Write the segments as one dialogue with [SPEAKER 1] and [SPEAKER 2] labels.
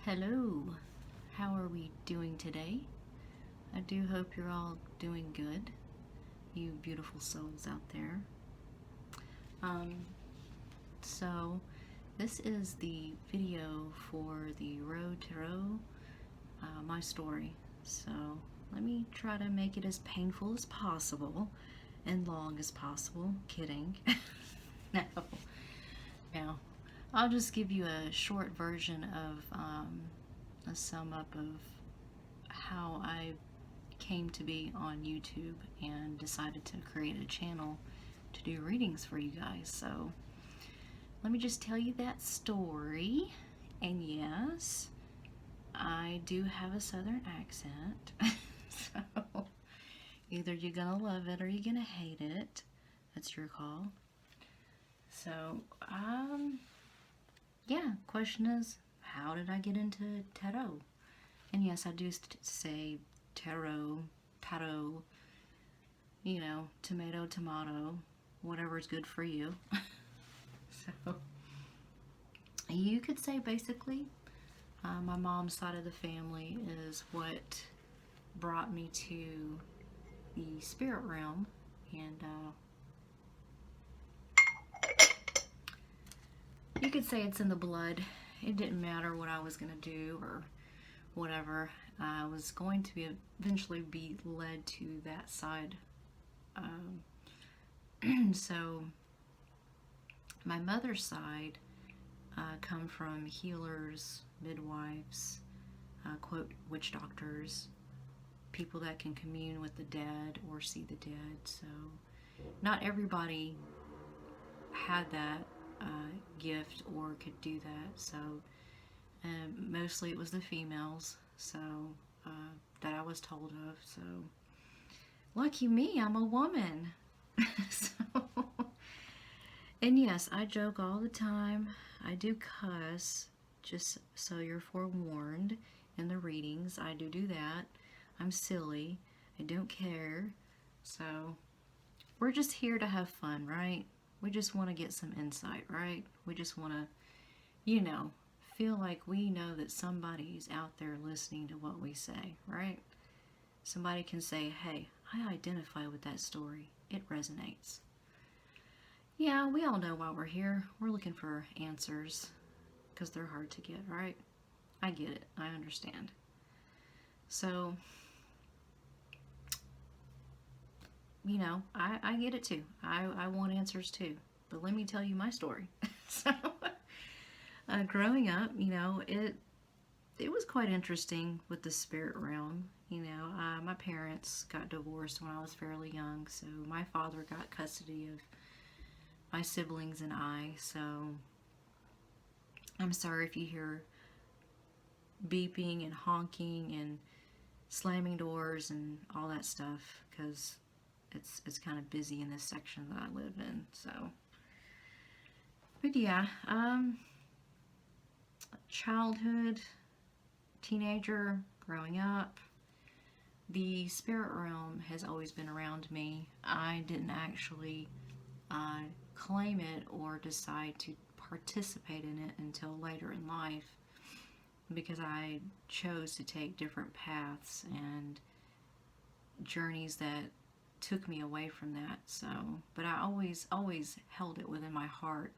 [SPEAKER 1] Hello, how are we doing today? I do hope you're all doing good, you beautiful souls out there. Um, so, this is the video for the Roe Tarot My Story. So, let me try to make it as painful as possible and long as possible. Kidding. No. No. I'll just give you a short version of a sum up of how I came to be on YouTube and decided to create a channel to do readings for you guys. So let me just tell you that story. And yes, I do have a southern accent. So either you're gonna love it or you're gonna hate it. That's your call. So, yeah, question is, how did I get into tarot? And yes, I do say tarot, tomato, tomato, whatever's good for you. So, you could say basically, my mom's side of the family is what brought me to the spirit realm, and you could say it's in the blood. It didn't matter what I was going to do or whatever. I was going to eventually be led to that side. So my mother's side come from healers, midwives, quote, witch doctors, people that can commune with the dead or see the dead. So not everybody had that gift or could do that. So mostly it was the females, so that I was told of. So lucky me, I'm a woman. So, and yes, I joke all the time. I do cuss, just so you're forewarned in the readings. I do that. I'm silly. I don't care. So we're just here to have fun, right? We just want to get some insight, right? We just want to, feel like we know that somebody's out there listening to what we say, right? Somebody can say, hey, I identify with that story. It resonates. Yeah, we all know why we're here. We're looking for answers because they're hard to get, right? I get it. I understand. So, I get it too. I want answers too. But let me tell you my story. So, growing up, it was quite interesting with the spirit realm. My parents got divorced when I was fairly young, so my father got custody of my siblings and I. So I'm sorry if you hear beeping and honking and slamming doors and all that stuff, because it's kind of busy in this section that I live in. So, but yeah, childhood, teenager, growing up, the spirit realm has always been around me. I didn't actually claim it or decide to participate in it until later in life, because I chose to take different paths and journeys that took me away from that. So, but I always held it within my heart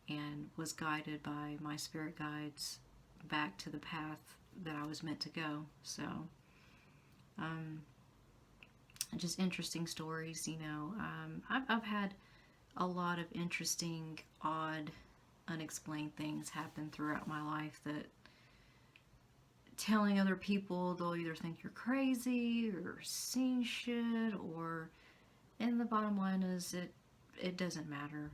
[SPEAKER 1] and was guided by my spirit guides back to the path that I was meant to go. So, just interesting stories, I've had a lot of interesting, odd, unexplained things happen throughout my life that telling other people, they'll either think you're crazy or seeing shit, and the bottom line is it doesn't matter,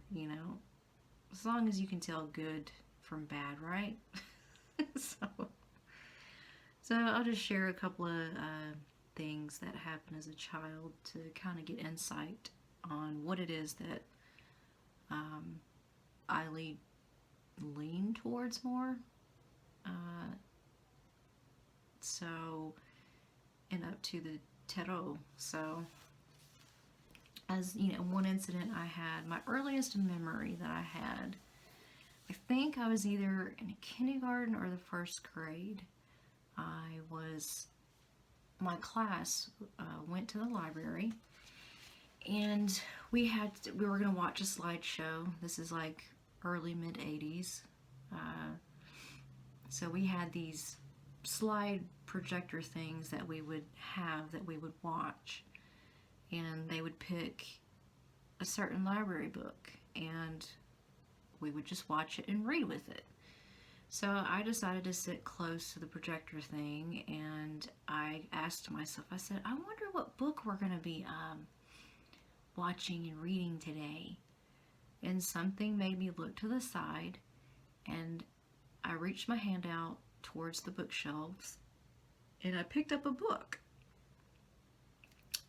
[SPEAKER 1] as long as you can tell good from bad, right? So I'll just share a couple of things that happened as a child to kind of get insight on what it is that I lean towards more. So, and up to the tarot. So, as one incident I had, my earliest memory that I had, I think I was either in kindergarten or the first grade. My class went to the library, and we were going to watch a slideshow. This is like early mid 80s. So we had these slide projector things that we would watch, and they would pick a certain library book, and we would just watch it and read with it. So I decided to sit close to the projector thing, and I asked myself, I said, I wonder what book we're going to be watching and reading today. And something made me look to the side, and I reached my hand out towards the bookshelves, and I picked up a book.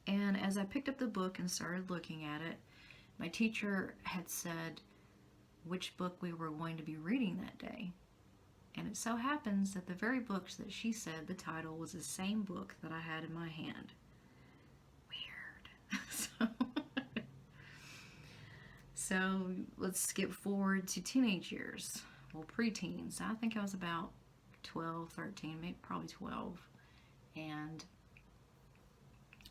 [SPEAKER 1] And as I picked up the book and started looking at it, my teacher had said which book we were going to be reading that day. And it so happens that the very books that she said the title was the same book that I had in my hand. Weird. So let's skip forward to teenage years. Well, preteens. I think I was about 12, 13, maybe probably 12. And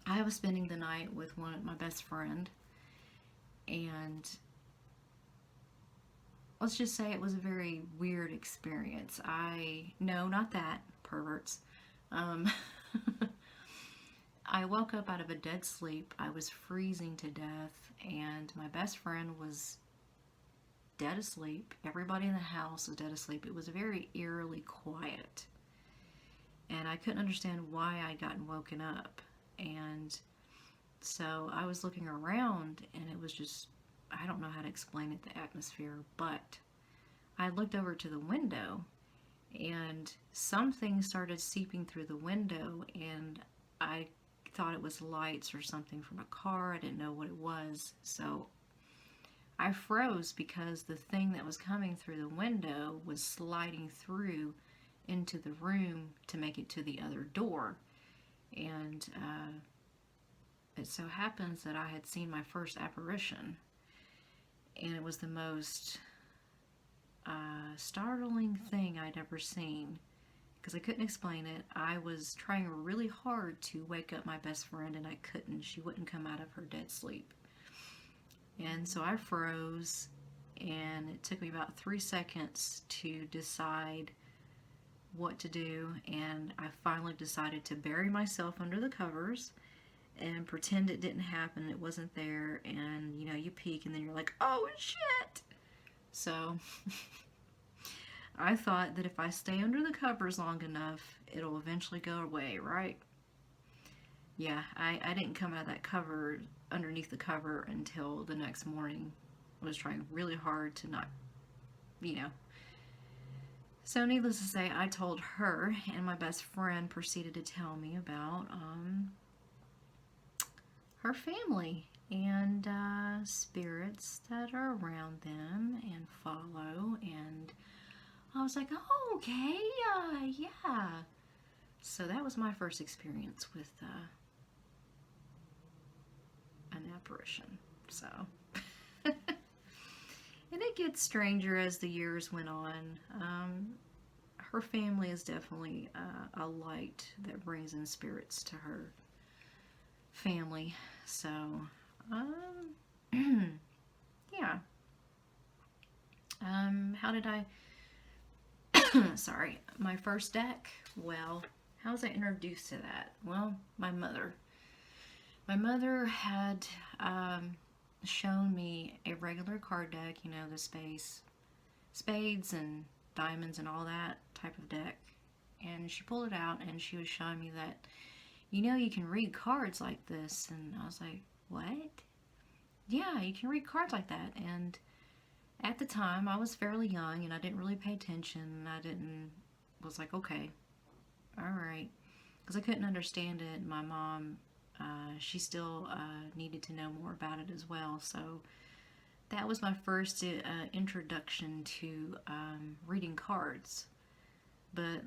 [SPEAKER 1] I was spending the night with my best friend. And let's just say it was a very weird experience. No, not that, perverts. I woke up out of a dead sleep. I was freezing to death, and my best friend was dead asleep. Everybody in the house was dead asleep. It was very eerily quiet, and I couldn't understand why I'd gotten woken up. And so I was looking around, and it was just, I don't know how to explain it, the atmosphere, but I looked over to the window, and something started seeping through the window, and I thought it was lights or something from a car. I didn't know what it was, so I froze because the thing that was coming through the window was sliding through into the room to make it to the other door. And it so happens that I had seen my first apparition, and it was the most startling thing I'd ever seen, because I couldn't explain it. I was trying really hard to wake up my best friend, and I couldn't. She wouldn't come out of her dead sleep. And so I froze, and it took me about 3 seconds to decide what to do, and I finally decided to bury myself under the covers and pretend it didn't happen, it wasn't there, and you know, you peek and then you're like, oh shit! So I thought that if I stay under the covers long enough, it'll eventually go away, right? Yeah, I didn't come out of that cover, underneath the cover, until the next morning. I was trying really hard to not, you know. So needless to say, I told her, and my best friend proceeded to tell me about her family and spirits that are around them and follow, and I was like, oh, okay, yeah. So that was my first experience with an apparition. So, and it gets stranger as the years went on. Her family is definitely a light that brings in spirits to her family. So, yeah. How did I... Sorry, my first deck. Well, how was I introduced to that? Well, my mother. My mother had shown me a regular card deck, you know, the spades and diamonds and all that type of deck. And she pulled it out, and she was showing me that, you know, you can read cards like this. And I was like, what? Yeah, you can read cards like that. And at the time, I was fairly young, and I didn't really pay attention. Was like, okay, all right. Because I couldn't understand it. My mom, she still needed to know more about it as well. So that was my first introduction to reading cards. But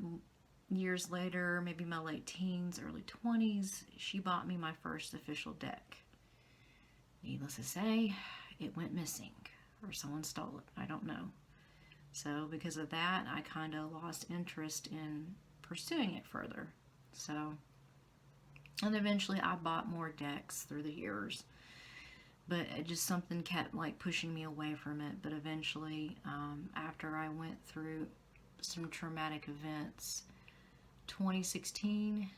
[SPEAKER 1] years later, maybe my late teens, early 20s, she bought me my first official deck. Needless to say, it went missing, or someone stole it. I don't know. So because of that, I kind of lost interest in pursuing it further. So, and eventually I bought more decks through the years, but it just something kept like pushing me away from it. But eventually, after I went through some traumatic events, 2016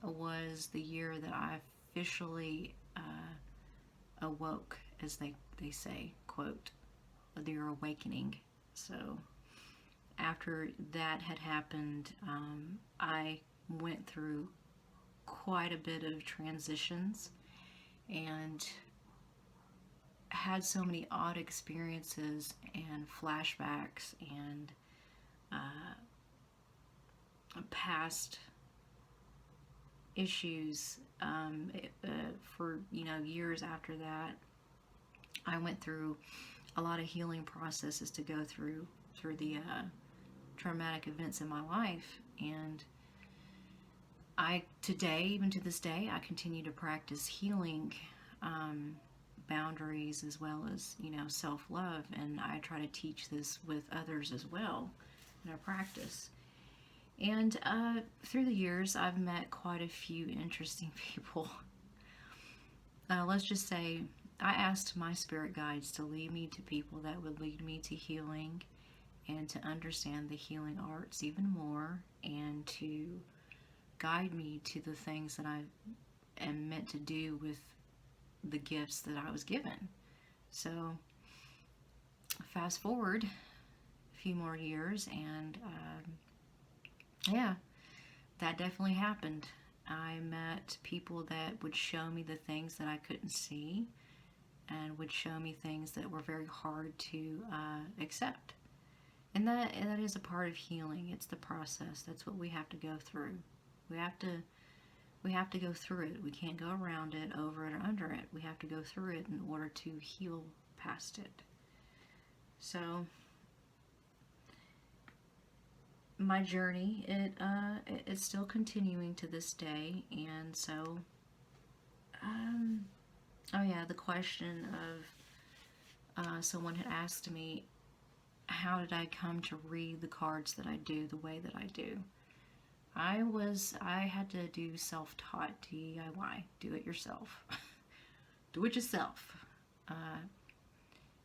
[SPEAKER 1] was the year that I officially awoke, as they say, quote, their awakening. So after that had happened, I went through quite a bit of transitions and had so many odd experiences and flashbacks and past issues for years after that. I went through a lot of healing processes to go through the traumatic events in my life, and even to this day, I continue to practice healing boundaries as well as self-love, and I try to teach this with others as well in our practice. And through the years, I've met quite a few interesting people. Let's just say I asked my spirit guides to lead me to people that would lead me to healing and to understand the healing arts even more, and to guide me to the things that I am meant to do with the gifts that I was given. So fast forward a few more years, and yeah, that definitely happened. I met people that would show me the things that I couldn't see, and would show me things that were very hard to accept. And that is a part of healing. It's the process. That's what we have to go through. We have to go through it. We can't go around it, over it, or under it. We have to go through it in order to heal past it. So my journey, it's still continuing to this day. And so oh yeah, the question of someone had asked me, how did I come to read the cards that I do the way that I do? I had to do self-taught, DIY, do it yourself. Do it yourself.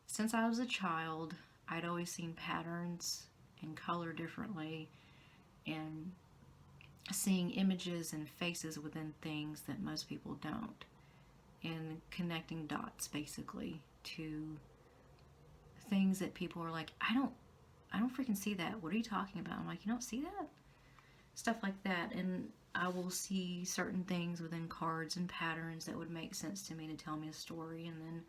[SPEAKER 1] Since I was a child, I'd always seen patterns and color differently, and seeing images and faces within things that most people don't, and connecting dots basically to things that people are like, I don't freaking see that. What are you talking about? I'm like, you don't see that? Stuff like that. And I will see certain things within cards and patterns that would make sense to me to tell me a story, and then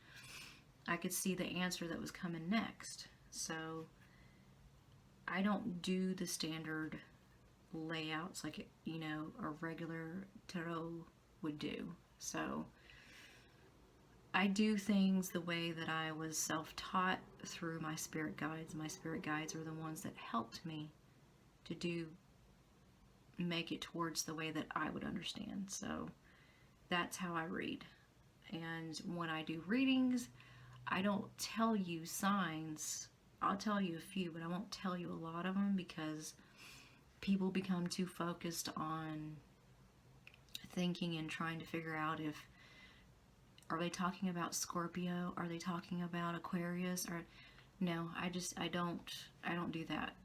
[SPEAKER 1] I could see the answer that was coming next. So I don't do the standard layouts like a regular tarot would do. So I do things the way that I was self-taught through my spirit guides. My spirit guides are the ones that helped me to make it towards the way that I would understand. So that's how I read. And when I do readings, I don't tell you signs. I'll tell you a few, but I won't tell you a lot of them, because people become too focused on thinking and trying to figure out if, are they talking about Scorpio? Are they talking about Aquarius? Or no, I don't do that.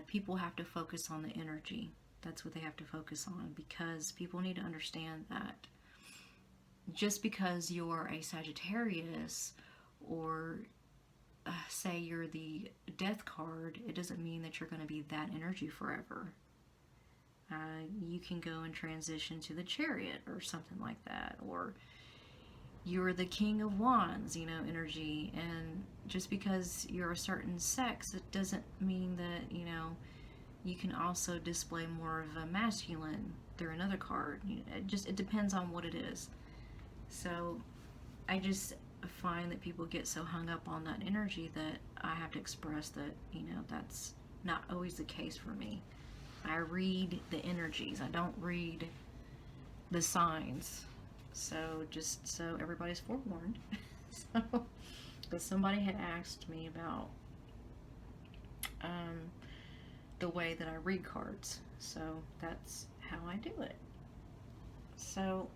[SPEAKER 1] People have to focus on the energy. That's what they have to focus on, because people need to understand that just because you're a Sagittarius, or say you're the death card, it doesn't mean that you're going to be that energy forever. You can go and transition to the Chariot or something like that, or you're the King of Wands, energy. And just because you're a certain sex, it doesn't mean that, you can also display more of a masculine through another card. It depends on what it is. So I just find that people get so hung up on that energy that I have to express that, that's not always the case for me. I read the energies. I don't read the signs. So just so everybody's forewarned. So, because somebody had asked me about the way that I read cards. So that's how I do it. So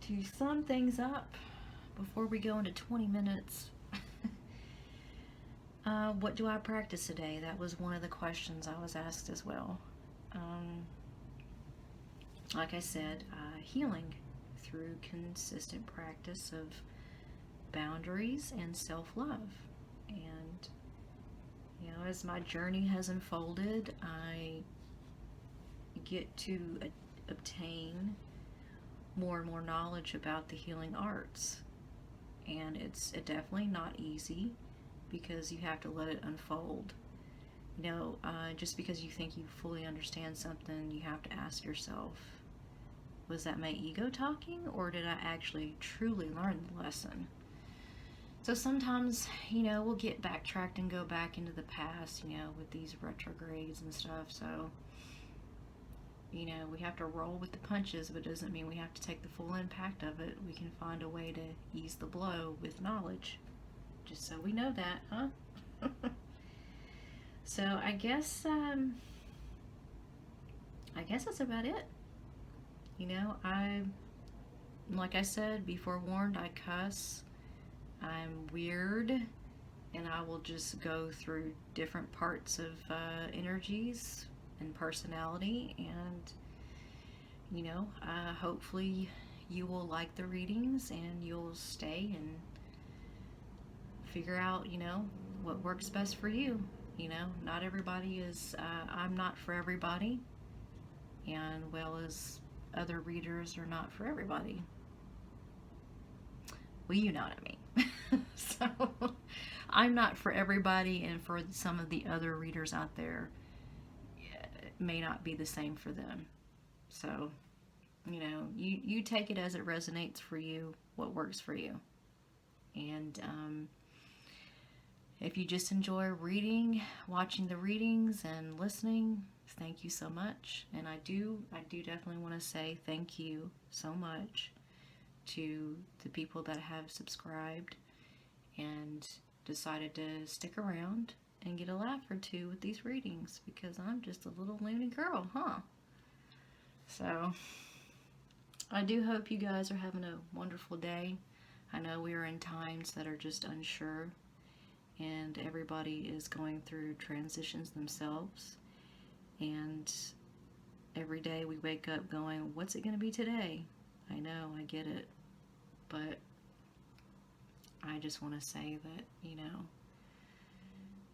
[SPEAKER 1] to sum things up, before we go into 20 minutes, what do I practice today? That was one of the questions I was asked as well. Like I said, healing through consistent practice of boundaries and self-love. And, you know, as my journey has unfolded, I get to obtain more and more knowledge about the healing arts. And it's definitely not easy, because you have to let it unfold. You know, just because you think you fully understand something, you have to ask yourself, was that my ego talking, or did I actually truly learn the lesson? So sometimes, you know, we'll get backtracked and go back into the past, you know, with these retrogrades and stuff. So, you know, we have to roll with the punches, but it doesn't mean we have to take the full impact of it. We can find a way to ease the blow with knowledge. Just so we know that, huh? So I guess that's about it. You know, like I said, be forewarned, I cuss, I'm weird, and I will just go through different parts of energies and personality, and, you know, hopefully you will like the readings and you'll stay and figure out, you know, what works best for you. You know, not everybody is, I'm not for everybody, and well as other readers are not for everybody. Well, you know what I mean. So, I'm not for everybody, and for some of the other readers out there, it may not be the same for them. So, you know, you take it as it resonates for you, what works for you. And, if you just enjoy reading, watching the readings, and listening, thank you so much. And I do definitely want to say thank you so much to the people that have subscribed and decided to stick around and get a laugh or two with these readings, because I'm just a little loony girl, huh? So, I do hope you guys are having a wonderful day. I know we are in times that are just unsure, and everybody is going through transitions themselves, and every day we wake up going, what's it going to be today? I know, I get it, but I just want to say that, you know,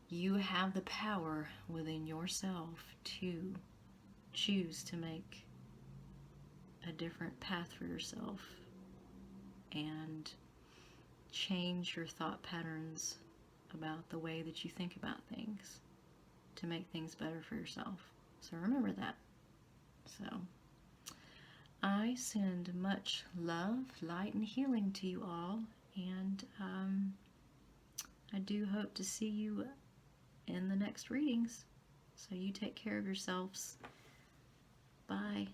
[SPEAKER 1] you have the power within yourself to choose to make a different path for yourself and change your thought patterns about the way that you think about things to make things better for yourself. So remember that. So I send much love, light, and healing to you all, and I do hope to see you in the next readings. So you take care of yourselves. Bye.